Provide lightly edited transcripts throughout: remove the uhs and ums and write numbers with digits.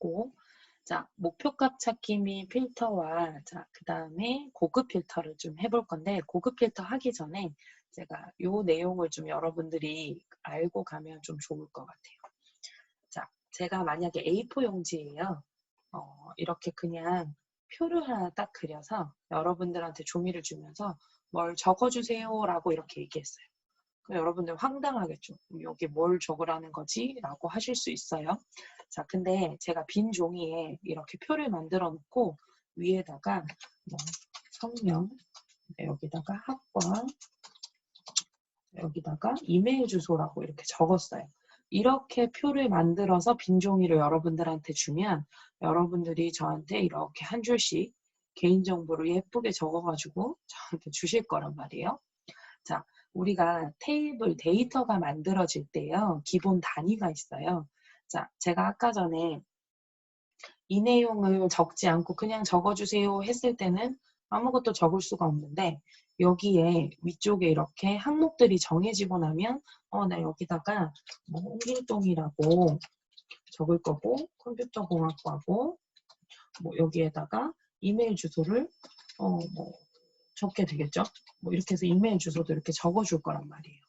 하고, 자, 목표값 찾기 및 필터와, 자, 그 다음에 고급 필터를 좀 해볼 건데, 고급 필터 하기 전에 제가 요 내용을 좀 여러분들이 알고 가면 좀 좋을 것 같아요. 자, 제가 만약에 A4 용지예요. 이렇게 그냥 표를 하나 딱 그려서 여러분들한테 종이를 주면서 뭘 적어주세요 라고 이렇게 얘기했어요. 그럼 여러분들 황당하겠죠. 여기 뭘 적으라는 거지? 라고 하실 수 있어요. 자, 근데 제가 빈 종이에 이렇게 표를 만들어 놓고 위에다가 뭐 성명, 여기다가 학과, 여기다가 이메일 주소라고 이렇게 적었어요. 이렇게 표를 만들어서 빈 종이를 여러분들한테 주면 여러분들이 저한테 이렇게 한 줄씩 개인정보를 예쁘게 적어가지고 저한테 주실 거란 말이에요. 자, 우리가 테이블 데이터가 만들어질 때요. 기본 단위가 있어요. 자, 제가 아까 전에 이 내용을 적지 않고 그냥 적어주세요 했을 때는 아무것도 적을 수가 없는데 여기에 위쪽에 이렇게 항목들이 정해지고 나면 나 여기다가 뭐 홍길동이라고 적을 거고 컴퓨터공학과고 뭐 여기에다가 이메일 주소를 뭐 적게 되겠죠. 뭐 이렇게 해서 이메일 주소도 이렇게 적어줄 거란 말이에요.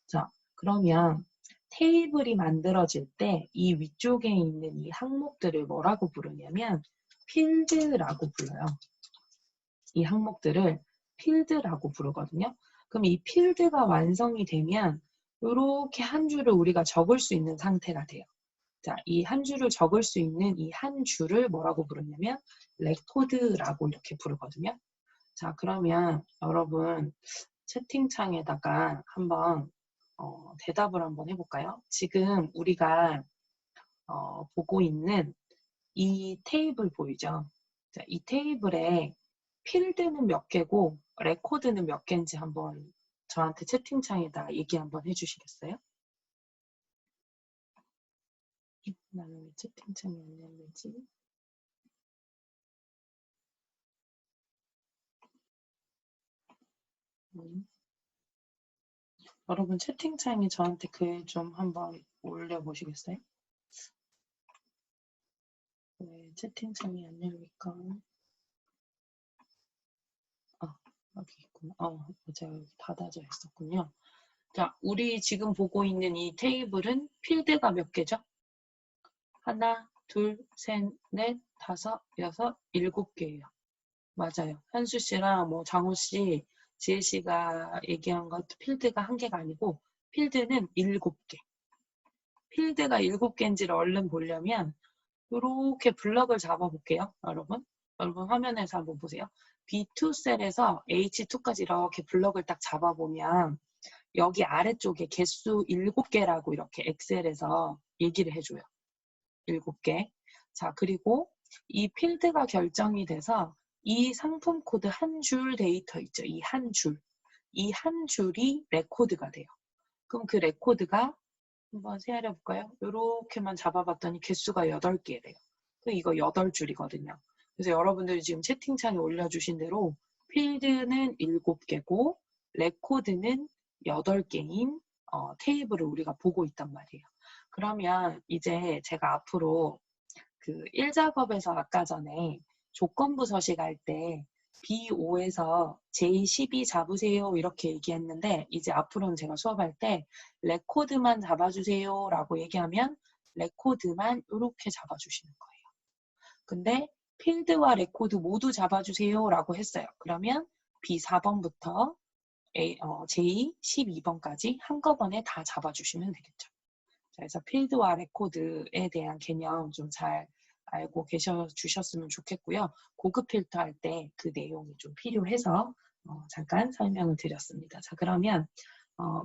자, 그러면 테이블이 만들어질 때 이 위쪽에 있는 이 항목들을 뭐라고 부르냐면 필드라고 불러요. 이 항목들을 필드라고 부르거든요. 그럼 이 필드가 완성이 되면 이렇게 한 줄을 우리가 적을 수 있는 상태가 돼요. 자, 이 한 줄을 적을 수 있는 이 한 줄을 뭐라고 부르냐면 레코드라고 이렇게 부르거든요. 자, 그러면 여러분 채팅창에다가 한번 대답을 한번 해볼까요? 지금 우리가 보고 있는 이 테이블 보이죠? 자, 이 테이블에 필드는 몇 개고 레코드는 몇 개인지 한번 저한테 채팅창에다 얘기 한번 해주시겠어요? 나는 왜 채팅창이 안 열리지? 여러분 채팅창에 저한테 글 좀 한번 올려보시겠어요? 왜 채팅창이 안 열릴까? 여기 있구나. 제가 여기 닫아져 있었군요. 자, 우리 지금 보고 있는 이 테이블은 필드가 몇 개죠? 하나, 둘, 셋, 넷, 다섯, 여섯, 일곱 개예요. 맞아요. 현수 씨랑 뭐 장호 씨, 지혜 씨가 얘기한 것 필드가 한 개가 아니고 필드는 7개. 필드가 7개인지를 얼른 보려면 이렇게 블럭을 잡아볼게요. 여러분 화면에서 한번 보세요. B2 셀에서 H2까지 이렇게 블럭을 딱 잡아보면 여기 아래쪽에 개수 7개라고 이렇게 엑셀에서 얘기를 해줘요. 7개. 자, 그리고 이 필드가 결정이 돼서 이 상품 코드 한 줄 데이터 있죠. 이 한 줄. 이 한 줄이 레코드가 돼요. 그럼 그 레코드가 한번 세알해 볼까요? 이렇게만 잡아봤더니 개수가 8개래요. 이거 8줄이거든요. 그래서 여러분들이 지금 채팅창에 올려주신 대로 필드는 7개고 레코드는 8개인 테이블을 우리가 보고 있단 말이에요. 그러면 이제 제가 앞으로 그 1작업에서 아까 전에 조건부 서식할 때 B5에서 J12 잡으세요 이렇게 얘기했는데 이제 앞으로는 제가 수업할 때 레코드만 잡아주세요 라고 얘기하면 레코드만 이렇게 잡아주시는 거예요. 근데 필드와 레코드 모두 잡아주세요 라고 했어요. 그러면 B4번부터 J12번까지 한꺼번에 다 잡아주시면 되겠죠. 그래서 필드와 레코드에 대한 개념 좀 잘 알고 주셨으면 좋겠고요. 고급 필터 할 때 그 내용이 좀 필요해서 잠깐 설명을 드렸습니다. 자, 그러면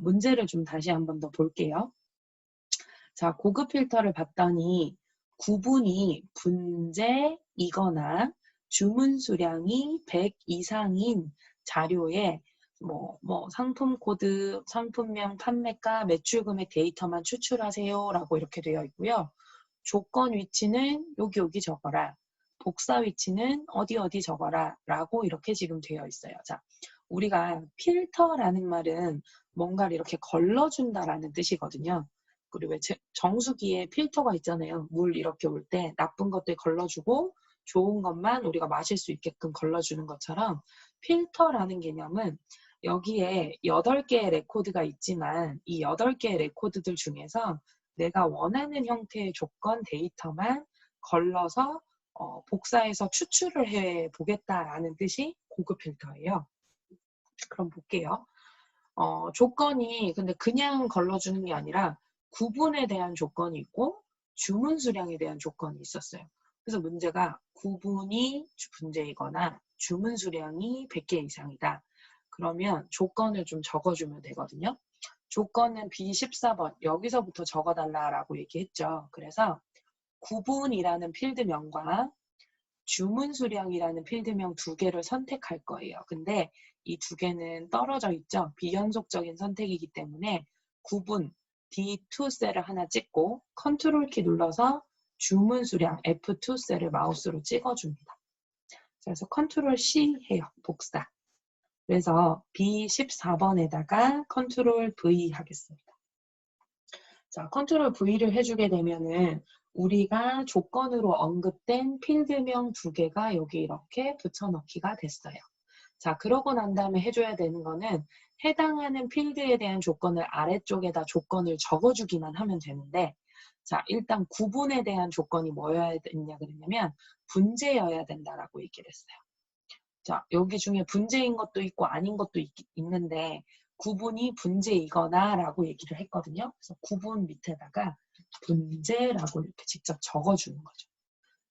문제를 좀 다시 한번 더 볼게요. 자, 고급 필터를 봤더니 구분이 분재이거나 주문 수량이 100 이상인 자료에 상품 코드, 상품명, 판매가, 매출 금액 데이터만 추출하세요 라고 이렇게 되어 있고요. 조건 위치는 여기 적어라. 복사 위치는 어디 적어라 라고 이렇게 지금 되어 있어요. 자, 우리가 필터라는 말은 뭔가를 이렇게 걸러준다라는 뜻이거든요. 그리고 왜 정수기에 필터가 있잖아요. 물 이렇게 올 때 나쁜 것들 걸러주고 좋은 것만 우리가 마실 수 있게끔 걸러주는 것처럼 필터라는 개념은 여기에 8개의 레코드가 있지만 이 8개의 레코드들 중에서 내가 원하는 형태의 조건 데이터만 걸러서 복사해서 추출을 해 보겠다라는 뜻이 고급 필터예요. 그럼 볼게요. 조건이 근데 그냥 걸러주는 게 아니라 구분에 대한 조건이 있고 주문 수량에 대한 조건이 있었어요. 그래서 문제가 구분이 분재이거나 주문 수량이 100개 이상이다. 그러면 조건을 좀 적어주면 되거든요. 조건은 B14번 여기서부터 적어달라라고 얘기했죠. 그래서 구분이라는 필드명과 주문 수량이라는 필드명 2개를 선택할 거예요. 근데 이 2개는 떨어져 있죠. 비연속적인 선택이기 때문에 구분 D2 셀을 하나 찍고 컨트롤 키 눌러서 주문 수량 F2 셀을 마우스로 찍어줍니다. 그래서 컨트롤 C 해요. 복사. 그래서 B14번에다가 컨트롤 V 하겠습니다. 자, 컨트롤 V를 해주게 되면은 우리가 조건으로 언급된 필드명 2개가 여기 이렇게 붙여넣기가 됐어요. 자, 그러고 난 다음에 해줘야 되는 거는 해당하는 필드에 대한 조건을 아래쪽에다 조건을 적어주기만 하면 되는데, 자, 일단 구분에 대한 조건이 뭐여야 되냐 그랬냐면 분재여야 된다라고 얘기를 했어요. 자, 여기 중에 분재인 것도 있고 아닌 것도 있는데 구분이 분재이거나 라고 얘기를 했거든요. 그래서 구분 밑에다가 분재라고 이렇게 직접 적어주는 거죠.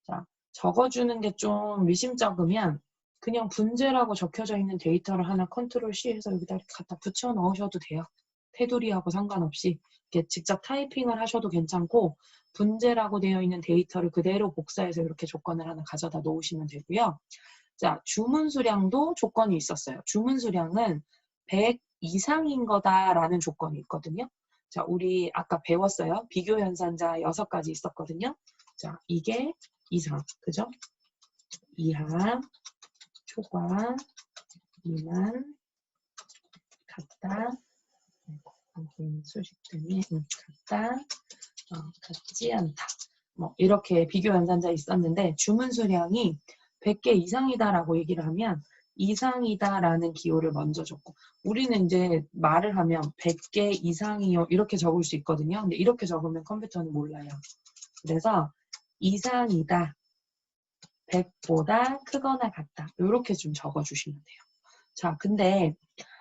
자, 적어주는 게 좀 미심쩍으면 그냥 분재라고 적혀져 있는 데이터를 하나 컨트롤 C 해서 여기다 이렇게 갖다 붙여 넣으셔도 돼요. 테두리하고 상관없이 이렇게 직접 타이핑을 하셔도 괜찮고 분재라고 되어 있는 데이터를 그대로 복사해서 이렇게 조건을 하나 가져다 놓으시면 되고요. 자, 주문 수량도 조건이 있었어요. 주문 수량은 100 이상인 거다라는 조건이 있거든요. 자, 우리 아까 배웠어요. 비교 연산자 6가지 있었거든요. 자, 이게 이상, 그죠? 이하, 초과, 미만, 같다, 수식 때문에 같다, 같지 않다. 뭐 이렇게 비교 연산자 있었는데 주문 수량이 100개 이상이다라고 얘기를 하면 이상이다라는 기호를 먼저 줬고 우리는 이제 말을 하면 100개 이상이요 이렇게 적을 수 있거든요. 근데 이렇게 적으면 컴퓨터는 몰라요. 그래서 이상이다, 100보다 크거나 같다 이렇게 좀 적어주시면 돼요. 자, 근데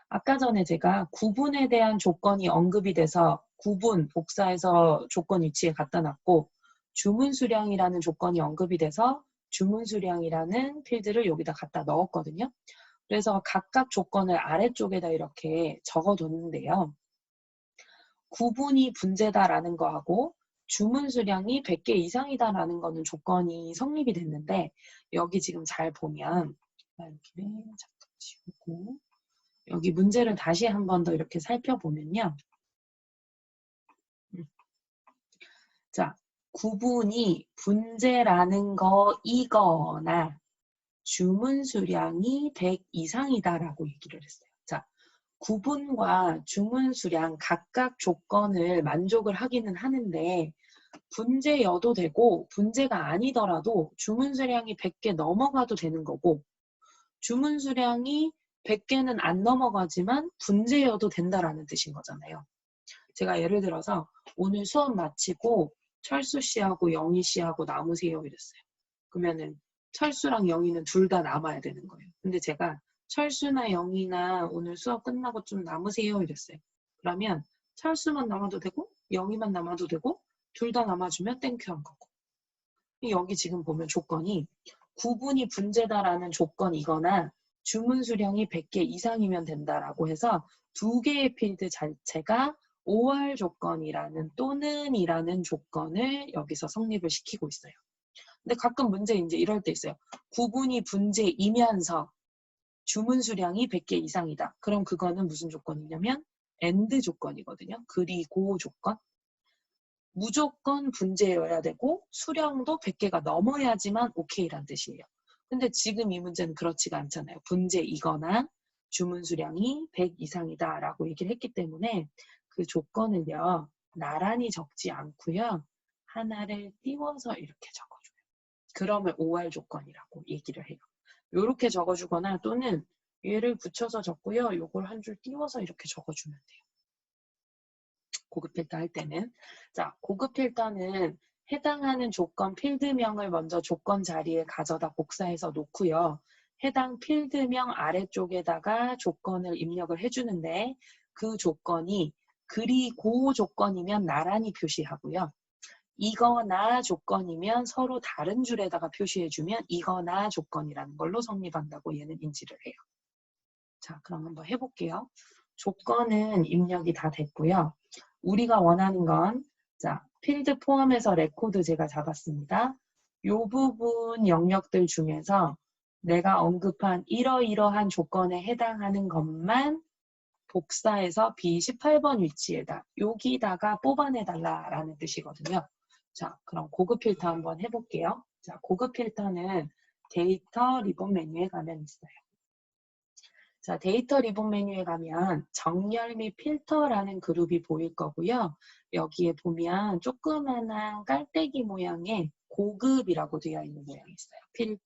아까 전에 제가 구분에 대한 조건이 언급이 돼서 구분 복사해서 조건 위치에 갖다 놨고 주문 수량이라는 조건이 언급이 돼서 주문 수량이라는 필드를 여기다 갖다 넣었거든요. 그래서 각각 조건을 아래쪽에다 이렇게 적어뒀는데요. 구분이 분재다라는 거하고 주문 수량이 100개 이상이다라는 거는 조건이 성립이 됐는데 여기 지금 잘 보면 여기를 잠깐 지우고 여기 문제를 다시 한 번 더 이렇게 살펴보면요. 자, 구분이 분재라는 거이거나 주문 수량이 100 이상이다라고 얘기를 했어요. 자, 구분과 주문 수량 각각 조건을 만족을 하기는 하는데 분재여도 되고 분재가 아니더라도 주문 수량이 100개 넘어가도 되는 거고 주문 수량이 100개는 안 넘어가지만 분재여도 된다라는 뜻인 거잖아요. 제가 예를 들어서 오늘 수업 마치고 철수 씨하고 영희 씨하고 남으세요 이랬어요. 그러면은 철수랑 영희는 둘 다 남아야 되는 거예요. 근데 제가 철수나 영희나 오늘 수업 끝나고 좀 남으세요 이랬어요. 그러면 철수만 남아도 되고 영희만 남아도 되고 둘 다 남아주면 땡큐 한 거고. 여기 지금 보면 조건이 구분이 분재다라는 조건이거나 주문 수량이 100개 이상이면 된다라고 해서 2개의 필드 자체가 OR 조건이라는 또는 이라는 조건을 여기서 성립을 시키고 있어요. 근데 가끔 문제 이제 이럴 때 있어요. 구분이 분재이면서 주문 수량이 100개 이상이다. 그럼 그거는 무슨 조건이냐면 AND 조건이거든요. 그리고 조건. 무조건 분재여야 되고 수량도 100개가 넘어야지만 오케이란 뜻이에요. 근데 지금 이 문제는 그렇지가 않잖아요. 분재이거나 주문 수량이 100 이상이다 라고 얘기를 했기 때문에 그 조건을요. 나란히 적지 않고요. 하나를 띄워서 이렇게 적어줘요. 그러면 OR 조건이라고 얘기를 해요. 이렇게 적어주거나 또는 얘를 붙여서 적고요. 요걸 한 줄 띄워서 이렇게 적어주면 돼요. 고급 필터 할 때는. 자, 고급 필터는 해당하는 조건 필드명을 먼저 조건 자리에 가져다 복사해서 놓고요. 해당 필드명 아래쪽에다가 조건을 입력을 해주는데 그 조건이 그리고 조건이면 나란히 표시하고요. 이거나 조건이면 서로 다른 줄에다가 표시해주면 이거나 조건이라는 걸로 성립한다고 얘는 인지를 해요. 자, 그럼 한번 해볼게요. 조건은 입력이 다 됐고요. 우리가 원하는 건, 자, 필드 포함해서 레코드 제가 잡았습니다. 요 부분 영역들 중에서 내가 언급한 이러이러한 조건에 해당하는 것만 복사해서 B18번 위치에다 여기다가 뽑아내달라라는 뜻이거든요. 자, 그럼 고급 필터 한번 해볼게요. 자, 고급 필터는 데이터 리본 메뉴에 가면 있어요. 자, 데이터 리본 메뉴에 가면 정렬 및 필터라는 그룹이 보일 거고요. 여기에 보면 조그만한 깔때기 모양의 고급이라고 되어 있는 모양이 있어요. 필터.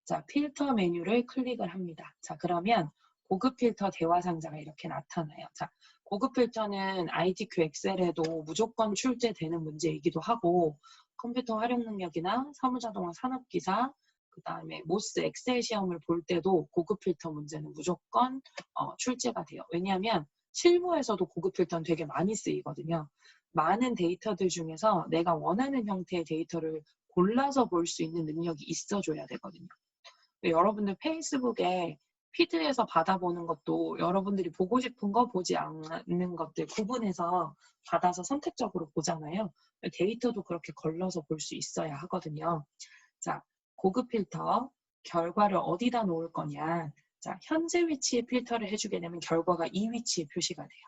자, 필터 메뉴를 클릭을 합니다. 자, 그러면 고급 필터 대화 상자가 이렇게 나타나요. 자, 고급 필터는 ITQ 엑셀에도 무조건 출제되는 문제이기도 하고 컴퓨터 활용 능력이나 사무자동화 산업기사 그 다음에 모스 엑셀 시험을 볼 때도 고급 필터 문제는 무조건 출제가 돼요. 왜냐하면 실무에서도 고급 필터는 되게 많이 쓰이거든요. 많은 데이터들 중에서 내가 원하는 형태의 데이터를 골라서 볼 수 있는 능력이 있어줘야 되거든요. 여러분들 페이스북에 피드에서 받아보는 것도 여러분들이 보고 싶은 거 보지 않는 것들 구분해서 받아서 선택적으로 보잖아요. 데이터도 그렇게 걸러서 볼 수 있어야 하거든요. 자, 고급 필터 결과를 어디다 놓을 거냐. 자, 현재 위치에 필터를 해주게 되면 결과가 이 위치에 표시가 돼요.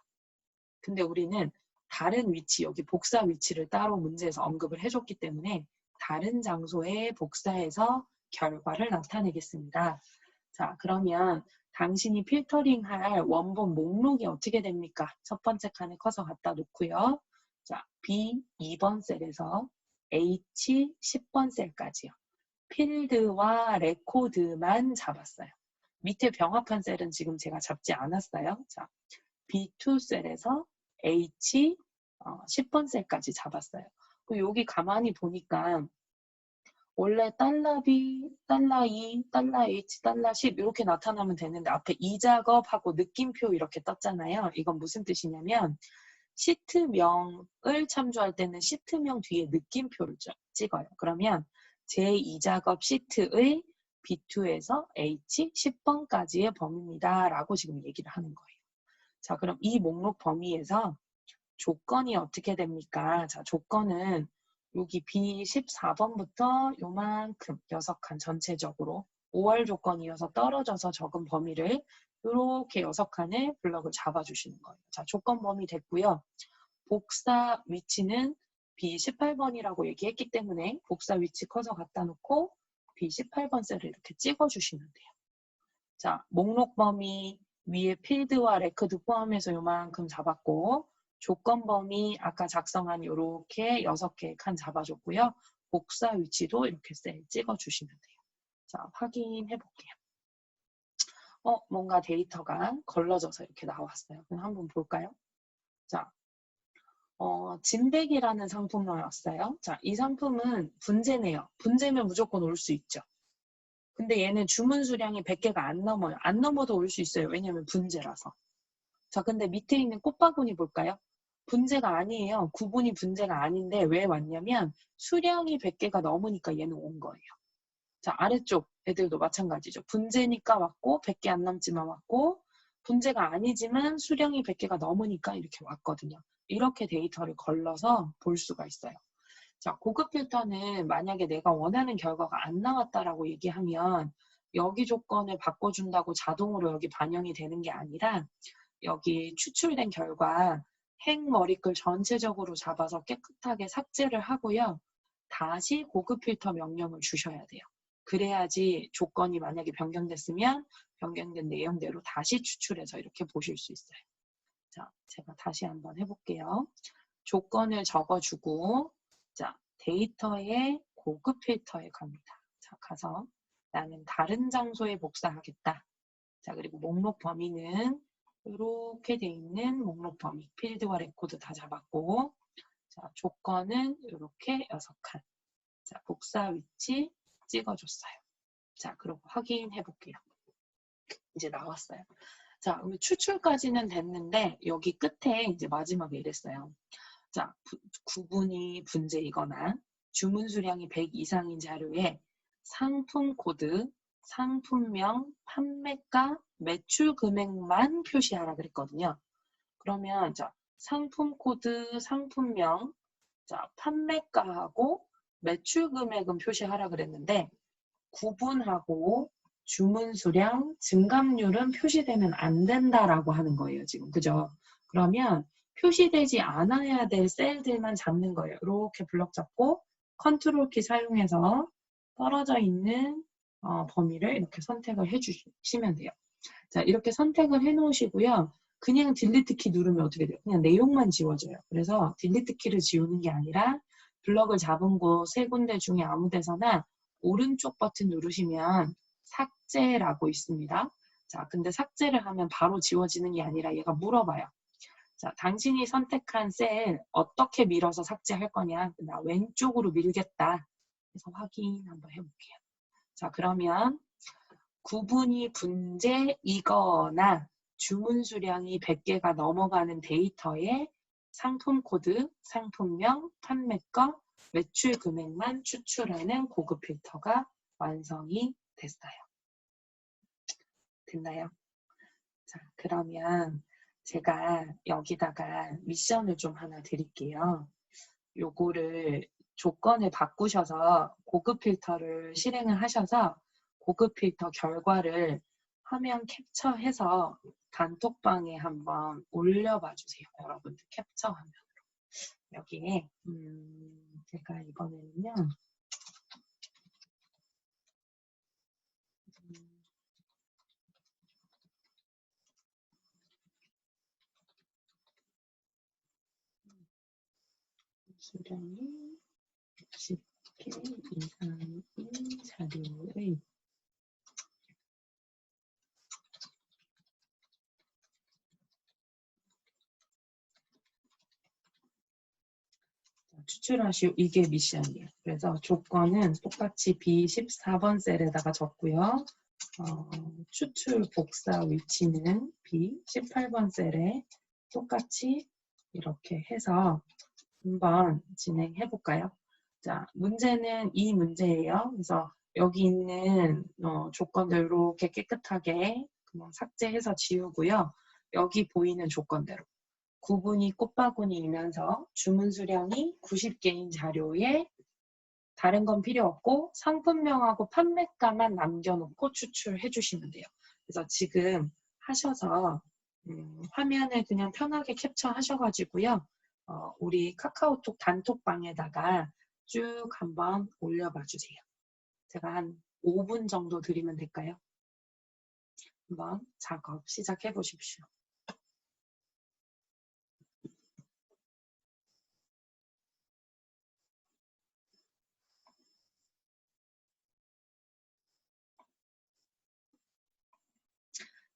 근데 우리는 다른 위치, 여기 복사 위치를 따로 문제에서 언급을 해줬기 때문에 다른 장소에 복사해서 결과를 나타내겠습니다. 자, 그러면 당신이 필터링할 원본 목록이 어떻게 됩니까? 첫 번째 칸에 커서 갖다 놓고요. 자, B 2번 셀에서 H 10번 셀까지요. 필드와 레코드만 잡았어요. 밑에 병합한 셀은 지금 제가 잡지 않았어요. 자, B2 셀에서 H 10번 셀까지 잡았어요. 여기 가만히 보니까 원래 $B, $2, $H, $10 이렇게 나타나면 되는데 앞에 이 작업하고 느낌표 이렇게 떴잖아요. 이건 무슨 뜻이냐면 시트명을 참조할 때는 시트명 뒤에 느낌표를 찍어요. 그러면 제2작업 시트의 B2에서 H 10번까지의 범위입니다. 라고 지금 얘기를 하는 거예요. 자, 그럼 이 목록 범위에서 조건이 어떻게 됩니까? 자, 조건은 여기 B14번부터 요만큼 6칸 전체적으로 5월 조건이어서 떨어져서 적은 범위를 이렇게 6칸의 블럭을 잡아주시는 거예요. 자, 조건 범위 됐고요. 복사 위치는 B18번이라고 얘기했기 때문에 복사 위치 커서 갖다 놓고 B18번 셀을 이렇게 찍어주시면 돼요. 자, 목록 범위 위에 필드와 레코드 포함해서 요만큼 잡았고 조건 범위 아까 작성한 이렇게 6개의 칸 잡아줬고요. 복사 위치도 이렇게 셀 찍어주시면 돼요. 자, 확인해 볼게요. 뭔가 데이터가 걸러져서 이렇게 나왔어요. 그럼 한번 볼까요? 자, 진백이라는 상품 나왔어요. 자, 이 상품은 분재네요. 분재면 무조건 올 수 있죠. 근데 얘는 주문 수량이 100개가 안 넘어요. 안 넘어도 올 수 있어요. 왜냐면 분재라서. 자, 근데 밑에 있는 꽃바구니 볼까요? 분재가 아니에요. 구분이 분재가 아닌데 왜 왔냐면 수량이 100개가 넘으니까 얘는 온 거예요. 자, 아래쪽 애들도 마찬가지죠. 분재니까 왔고 100개 안 넘지만 왔고 분재가 아니지만 수량이 100개가 넘으니까 이렇게 왔거든요. 이렇게 데이터를 걸러서 볼 수가 있어요. 자, 고급 필터는 만약에 내가 원하는 결과가 안 나왔다라고 얘기하면 여기 조건을 바꿔준다고 자동으로 여기 반영이 되는 게 아니라 여기 추출된 결과 행 머리글 전체적으로 잡아서 깨끗하게 삭제를 하고요. 다시 고급 필터 명령을 주셔야 돼요. 그래야지 조건이 만약에 변경됐으면 변경된 내용대로 다시 추출해서 이렇게 보실 수 있어요. 자, 제가 다시 한번 해볼게요. 조건을 적어주고 자, 데이터의 고급 필터에 갑니다. 자, 가서 나는 다른 장소에 복사하겠다. 자, 그리고 목록 범위는 이렇게 돼 있는 목록 범위, 필드와 레코드 다 잡았고 자, 조건은 이렇게 6칸. 자, 복사 위치 찍어줬어요. 자, 그리고 확인해 볼게요. 이제 나왔어요. 자, 그럼 추출까지는 됐는데 여기 끝에 이제 마지막에 이랬어요. 자, 구분이 분재이거나 주문 수량이 100 이상인 자료에 상품 코드, 상품명, 판매가, 매출 금액만 표시하라 그랬거든요. 그러면 자, 상품 코드, 상품명, 자, 판매가하고 매출 금액은 표시하라 그랬는데 구분하고 주문 수량, 증감률은 표시되면 안 된다라고 하는 거예요, 지금. 그죠? 그러면 표시되지 않아야 될 셀들만 잡는 거예요. 이렇게 블럭 잡고 컨트롤 키 사용해서 떨어져 있는 범위를 이렇게 선택을 해주시면 돼요. 자, 이렇게 선택을 해 놓으시고요. 그냥 딜리트 키 누르면 어떻게 돼요? 그냥 내용만 지워져요. 그래서 딜리트 키를 지우는 게 아니라 블럭을 잡은 곳 세 군데 중에 아무 데서나 오른쪽 버튼 누르시면 삭제라고 있습니다. 자, 근데 삭제를 하면 바로 지워지는 게 아니라 얘가 물어봐요. 자, 당신이 선택한 셀 어떻게 밀어서 삭제할 거냐? 나 왼쪽으로 밀겠다. 그래서 확인 한번 해볼게요. 자, 그러면 구분이 분재이거나 주문 수량이 100개가 넘어가는 데이터에 상품 코드, 상품명, 판매가, 매출 금액만 추출하는 고급 필터가 완성이 됐어요. 됐나요? 자, 그러면 제가 여기다가 미션을 좀 하나 드릴게요. 요거를 조건을 바꾸셔서 고급 필터를 실행을 하셔서 고급 필터 결과를 화면 캡처해서 단톡방에 한번 올려봐 주세요. 여러분들 캡처 화면으로. 여기에 제가 이번에는요. 수량이 60개 이상인 자료의 추출하시오. 이게 미션이에요. 그래서 조건은 똑같이 B14번 셀에다가 적고요. 추출 복사 위치는 B18번 셀에 똑같이 이렇게 해서 한번 진행해 볼까요? 자, 문제는 이 문제예요. 그래서 여기 있는 조건들 이렇게 깨끗하게 그냥 삭제해서 지우고요. 여기 보이는 조건대로 구분이 꽃바구니이면서 주문 수량이 90개인 자료에 다른 건 필요 없고 상품명하고 판매가만 남겨놓고 추출해 주시면 돼요. 그래서 지금 하셔서 화면을 그냥 편하게 캡처하셔가지고요. 우리 카카오톡 단톡방에다가 쭉 한번 올려봐 주세요. 제가 한 5분 정도 드리면 될까요? 한번 작업 시작해 보십시오.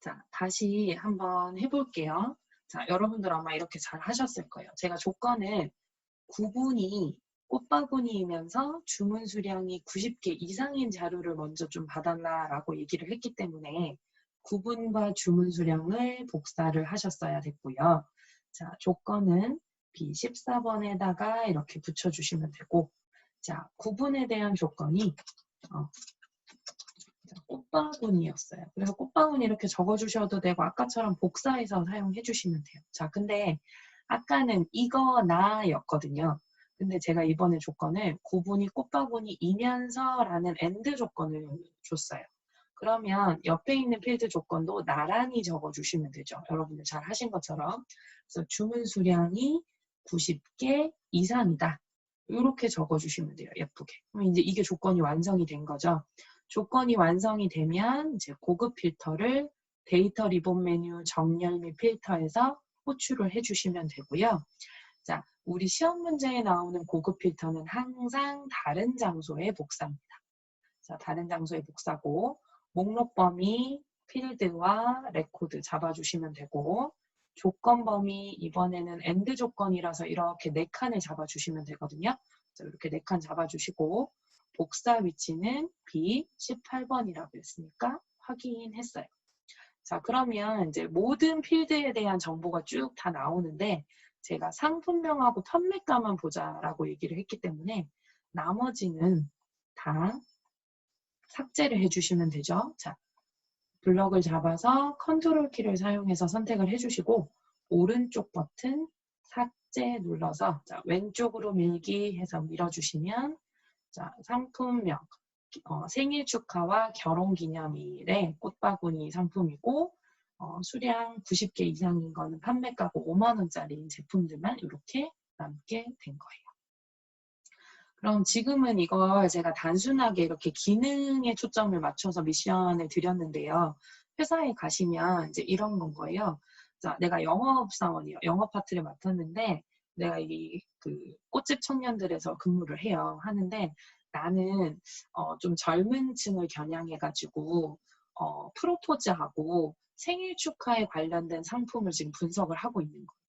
자, 다시 한번 해볼게요. 자, 여러분들 아마 이렇게 잘 하셨을 거예요. 제가 조건을 구분이 꽃바구니이면서 주문 수량이 90개 이상인 자료를 먼저 좀 봐달라라고 얘기를 했기 때문에 구분과 주문 수량을 복사를 하셨어야 됐고요. 자, 조건은 B14번에다가 이렇게 붙여주시면 되고 자, 구분에 대한 조건이 꽃바구니였어요. 그래서 꽃바구니 이렇게 적어주셔도 되고 아까처럼 복사해서 사용해 주시면 돼요. 자, 근데 아까는 이거나였거든요. 근데 제가 이번에 조건을 구분이 꽃바구니이면서 라는 AND 조건을 줬어요. 그러면 옆에 있는 필드 조건도 나란히 적어주시면 되죠. 여러분들 잘 하신 것처럼. 그래서 주문 수량이 90개 이상이다. 이렇게 적어주시면 돼요. 예쁘게. 그럼 이제 이게 조건이 완성이 된 거죠. 조건이 완성이 되면 이제 고급 필터를 데이터 리본 메뉴 정렬 및 필터에서 호출을 해주시면 되고요. 자, 우리 시험 문제에 나오는 고급 필터는 항상 다른 장소의 복사입니다. 자, 다른 장소의 복사고 목록 범위, 필드와 레코드 잡아주시면 되고 조건 범위 이번에는 AND 조건이라서 이렇게 4칸을 잡아주시면 되거든요. 자, 이렇게 4칸 잡아주시고 복사 위치는 B18번이라고 했으니까 확인했어요. 자, 그러면 이제 모든 필드에 대한 정보가 쭉 다 나오는데 제가 상품명하고 판매가만 보자라고 얘기를 했기 때문에 나머지는 다 삭제를 해주시면 되죠. 자, 블럭을 잡아서 컨트롤 키를 사용해서 선택을 해주시고 오른쪽 버튼 삭제 눌러서 자, 왼쪽으로 밀기 해서 밀어주시면 자, 상품명 생일 축하와 결혼기념일에 꽃바구니 상품이고 수량 90개 이상인 거는 판매가고 5만 원짜리인 제품들만 이렇게 남게 된 거예요. 그럼 지금은 이걸 제가 단순하게 이렇게 기능에 초점을 맞춰서 미션을 드렸는데요. 회사에 가시면 이제 이런 건 거예요. 자, 내가 영업사원이요. 영업 파트를 맡았는데 내가 이 꽃집 청년들에서 근무를 해요. 하는데 나는 좀 젊은 층을 겨냥해가지고 프로포즈하고 생일 축하에 관련된 상품을 지금 분석을 하고 있는 거예요.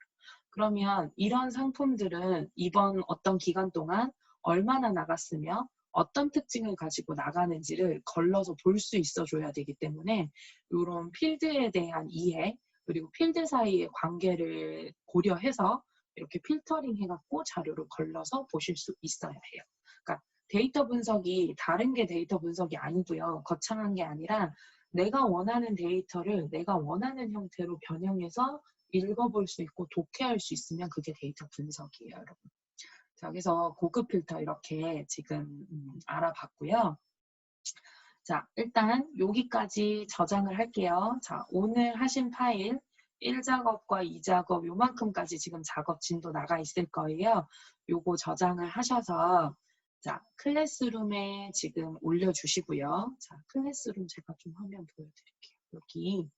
그러면 이런 상품들은 이번 어떤 기간 동안 얼마나 나갔으며 어떤 특징을 가지고 나가는지를 걸러서 볼 수 있어줘야 되기 때문에 이런 필드에 대한 이해 그리고 필드 사이의 관계를 고려해서 이렇게 필터링 해갖고 자료를 걸러서 보실 수 있어야 해요. 그러니까 데이터 분석이 다른 게 데이터 분석이 아니고요. 거창한 게 아니라 내가 원하는 데이터를 내가 원하는 형태로 변형해서 읽어볼 수 있고 독해할 수 있으면 그게 데이터 분석이에요, 여러분. 자, 그래서 고급 필터 이렇게 지금 알아봤고요. 자, 일단 여기까지 저장을 할게요. 자, 오늘 하신 파일 1작업과 2작업 요만큼까지 지금 작업 진도 나가 있을 거예요. 요거 저장을 하셔서 자, 클래스룸에 지금 올려주시고요. 자, 클래스룸 제가 좀 화면 보여드릴게요. 여기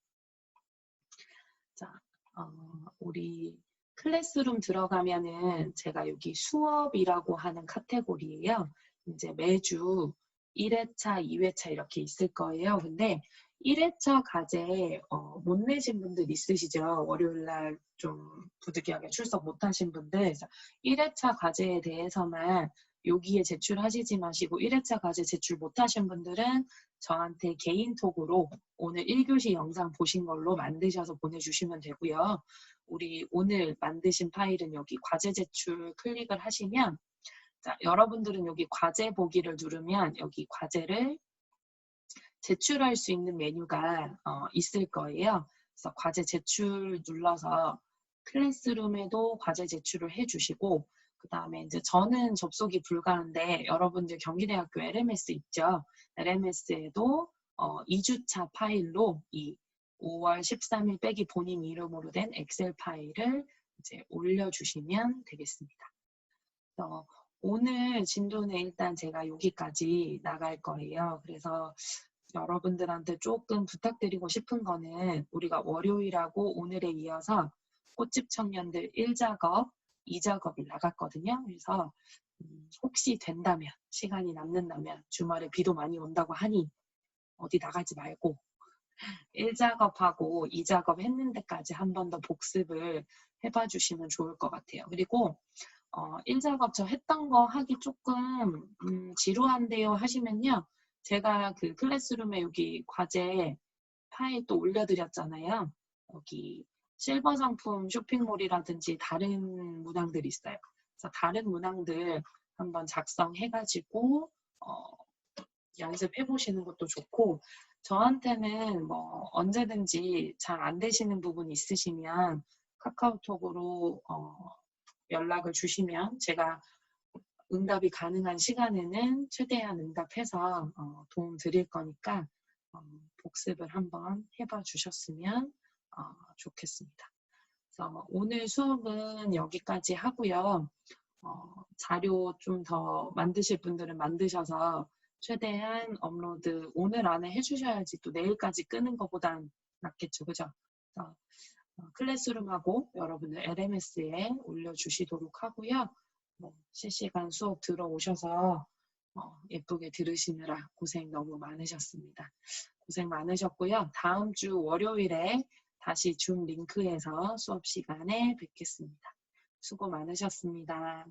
자, 우리 클래스룸 들어가면은 제가 여기 수업이라고 하는 카테고리예요. 이제 매주 1회차, 2회차 이렇게 있을 거예요. 근데 1회차 과제 못 내신 분들 있으시죠? 월요일날 좀 부득이하게 출석 못하신 분들. 그래서 1회차 과제에 대해서만 여기에 제출하시지 마시고 1회차 과제 제출 못하신 분들은 저한테 개인톡으로 오늘 1교시 영상 보신 걸로 만드셔서 보내주시면 되고요. 우리 오늘 만드신 파일은 여기 과제 제출 클릭을 하시면 자, 여러분들은 여기 과제 보기를 누르면 여기 과제를 제출할 수 있는 메뉴가 있을 거예요. 그래서 과제 제출 눌러서 클래스룸에도 과제 제출을 해주시고 그 다음에 이제 저는 접속이 불가한데 여러분들 경기대학교 LMS 있죠? LMS에도 2주차 파일로 이 5월 13일 빼기 본인 이름으로 된 엑셀 파일을 이제 올려주시면 되겠습니다. 오늘 진도는 일단 제가 여기까지 나갈 거예요. 그래서 여러분들한테 조금 부탁드리고 싶은 거는 우리가 월요일하고 오늘에 이어서 꽃집 청년들 1작업, 2작업이 나갔거든요. 그래서 혹시 된다면, 시간이 남는다면 주말에 비도 많이 온다고 하니 어디 나가지 말고 1작업하고 2작업 했는 데까지 한 번 더 복습을 해봐 주시면 좋을 것 같아요. 그리고 1작업 저 했던 거 하기 조금 지루한데요 하시면요. 제가 그 클래스룸에 여기 과제 파일 또 올려드렸잖아요. 여기 실버 상품 쇼핑몰이라든지 다른 문항들이 있어요. 그래서 다른 문항들 한번 작성해가지고 연습해보시는 것도 좋고 저한테는 뭐 언제든지 잘 안 되시는 부분이 있으시면 카카오톡으로 연락을 주시면 제가 응답이 가능한 시간에는 최대한 응답해서 도움 드릴 거니까 복습을 한번 해봐 주셨으면 좋겠습니다. 그래서 오늘 수업은 여기까지 하고요. 자료 좀 더 만드실 분들은 만드셔서 최대한 업로드 오늘 안에 해주셔야지 또 내일까지 끄는 것보단 낫겠죠. 그죠? 클래스룸하고 여러분들 LMS에 올려주시도록 하고요. 실시간 수업 들어오셔서 예쁘게 들으시느라 고생 너무 많으셨습니다. 고생 많으셨고요. 다음 주 월요일에 다시 줌 링크에서 수업 시간에 뵙겠습니다. 수고 많으셨습니다.